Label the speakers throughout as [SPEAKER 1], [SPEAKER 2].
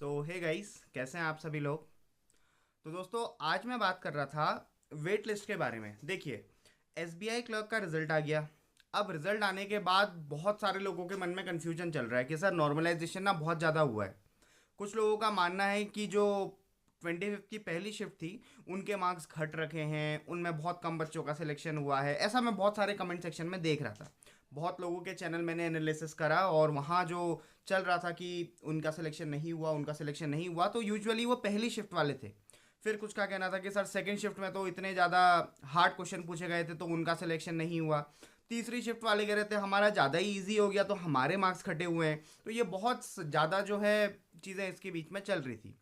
[SPEAKER 1] सो hey guys, कैसे हैं आप सभी लोग। तो दोस्तों, आज मैं बात कर रहा था वेट लिस्ट के बारे में। देखिए, एसबीआई क्लर्क का रिजल्ट आ गया। अब रिजल्ट आने के बाद बहुत सारे लोगों के मन में कंफ्यूजन चल रहा है कि सर नॉर्मलाइजेशन ना बहुत ज़्यादा हुआ है। कुछ लोगों का मानना है कि जो 25 की पहली शिफ्ट थी उनके मार्क्स घट रखे हैं, उनमें बहुत कम बच्चों का सिलेक्शन हुआ है। ऐसा मैं बहुत सारे कमेंट सेक्शन में देख रहा था। बहुत लोगों के चैनल मैंने एनालिसिस करा और वहाँ जो चल रहा था कि उनका सिलेक्शन नहीं हुआ, उनका सिलेक्शन नहीं हुआ, तो यूजुअली वो पहली शिफ्ट वाले थे। फिर कुछ का कहना था कि सर सेकंड शिफ्ट में तो इतने ज़्यादा हार्ड क्वेश्चन पूछे गए थे तो उनका सिलेक्शन नहीं हुआ। तीसरी शिफ्ट वाले कह रहे थे हमारा ज़्यादा ही ईजी हो गया तो हमारे मार्क्स घटे हुए हैं। तो ये बहुत ज़्यादा जो है चीज़ें इसके बीच में चल रही थी।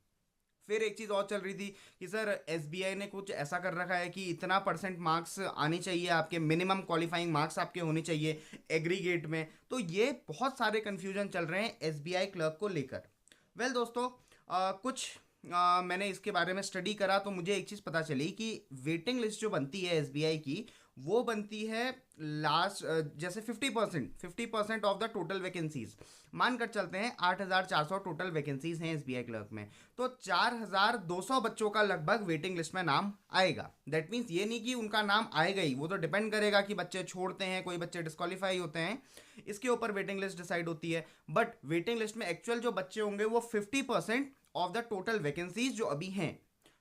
[SPEAKER 1] फिर एक चीज़ और चल रही थी कि सर एसबीआई ने कुछ ऐसा कर रखा है कि इतना परसेंट मार्क्स आने चाहिए, आपके मिनिमम क्वालिफाइंग मार्क्स आपके होने चाहिए एग्रीगेट में। तो ये बहुत सारे कन्फ्यूजन चल रहे हैं एसबीआई क्लर्क को लेकर। दोस्तों, कुछ मैंने इसके बारे में स्टडी करा तो मुझे एक चीज़ पता चली कि वेटिंग लिस्ट जो बनती है एसबीआई की, वो बनती है लास्ट, जैसे 50% ऑफ द टोटल वैकेंसीज। मान कर चलते हैं 8,400 टोटल वैकेंसीज हैं एसबीआई क्लर्क में, तो 4,200 बच्चों का लगभग वेटिंग लिस्ट में नाम आएगा। दैट मीन्स ये नहीं कि उनका नाम आएगा ही, वो तो डिपेंड करेगा कि बच्चे छोड़ते हैं, कोई बच्चे डिस्क्वालीफाई होते हैं, इसके ऊपर वेटिंग लिस्ट डिसाइड होती है। बट वेटिंग लिस्ट में एक्चुअल जो बच्चे होंगे वो 50% ऑफ द टोटल वैकेंसीज जो अभी हैं।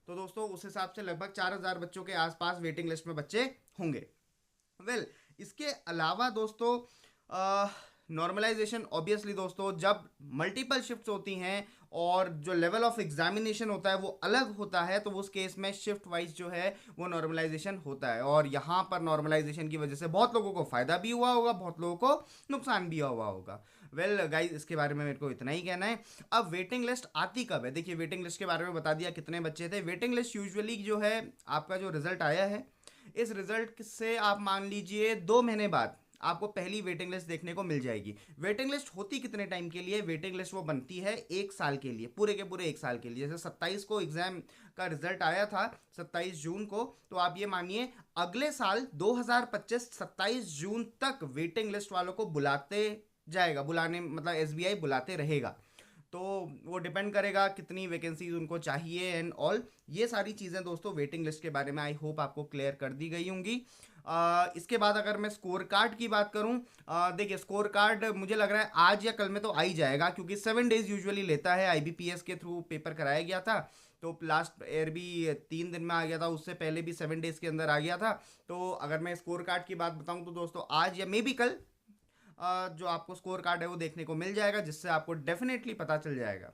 [SPEAKER 1] तो दोस्तों, उस हिसाब से लगभग 4,000 बच्चों के आसपास वेटिंग लिस्ट में बच्चे होंगे। इसके अलावा दोस्तों, नॉर्मलाइजेशन ऑब्वियसली दोस्तों, जब मल्टीपल शिफ्ट्स होती हैं और जो लेवल ऑफ एग्जामिनेशन होता है वो अलग होता है, तो उस केस में शिफ्ट वाइज जो है वो नॉर्मलाइजेशन होता है। और यहाँ पर नॉर्मलाइजेशन की वजह से बहुत लोगों को फ़ायदा भी हुआ होगा, बहुत लोगों को नुकसान भी हुआ होगा। गाइज, इसके बारे में मेरे को इतना ही कहना है। अब वेटिंग लिस्ट आती कब है? देखिए, वेटिंग लिस्ट के बारे में बता दिया कितने बच्चे थे। वेटिंग लिस्ट यूजुअली जो है, आपका जो रिजल्ट आया है, इस रिजल्ट से आप मान लीजिए 2 महीने बाद आपको पहली वेटिंग लिस्ट देखने को मिल जाएगी। वेटिंग लिस्ट होती कितने टाइम के लिए? वेटिंग लिस्ट वो बनती है 1 साल के लिए, पूरे के पूरे 1 साल के लिए। जैसे 27 को एग्जाम का रिजल्ट आया था, 27 जून को, तो आप ये मानिए अगले साल 2025 27 जून तक वेटिंग लिस्ट वालों को बुलाते जाएगा, बुलाने मतलब एसबीआई बुलाते रहेगा। तो वो डिपेंड करेगा कितनी वैकेंसीज उनको चाहिए एंड ऑल। ये सारी चीज़ें दोस्तों वेटिंग लिस्ट के बारे में आई होप आपको क्लियर कर दी गई होंगी। इसके बाद अगर मैं स्कोर कार्ड की बात करूं, देखिए स्कोर कार्ड मुझे लग रहा है आज या कल में तो आ ही जाएगा, क्योंकि 7 डेज यूजुअली लेता है। आईबीपीएस के थ्रू पेपर कराया गया था, तो लास्ट ईयर भी 3 दिन में आ गया था, उससे पहले भी 7 डेज के अंदर आ गया था। तो अगर मैं स्कोर कार्ड की बात बताऊं तो दोस्तों आज या मे बी कल जो आपको स्कोर कार्ड है वो देखने को मिल जाएगा, जिससे आपको डेफिनेटली पता चल जाएगा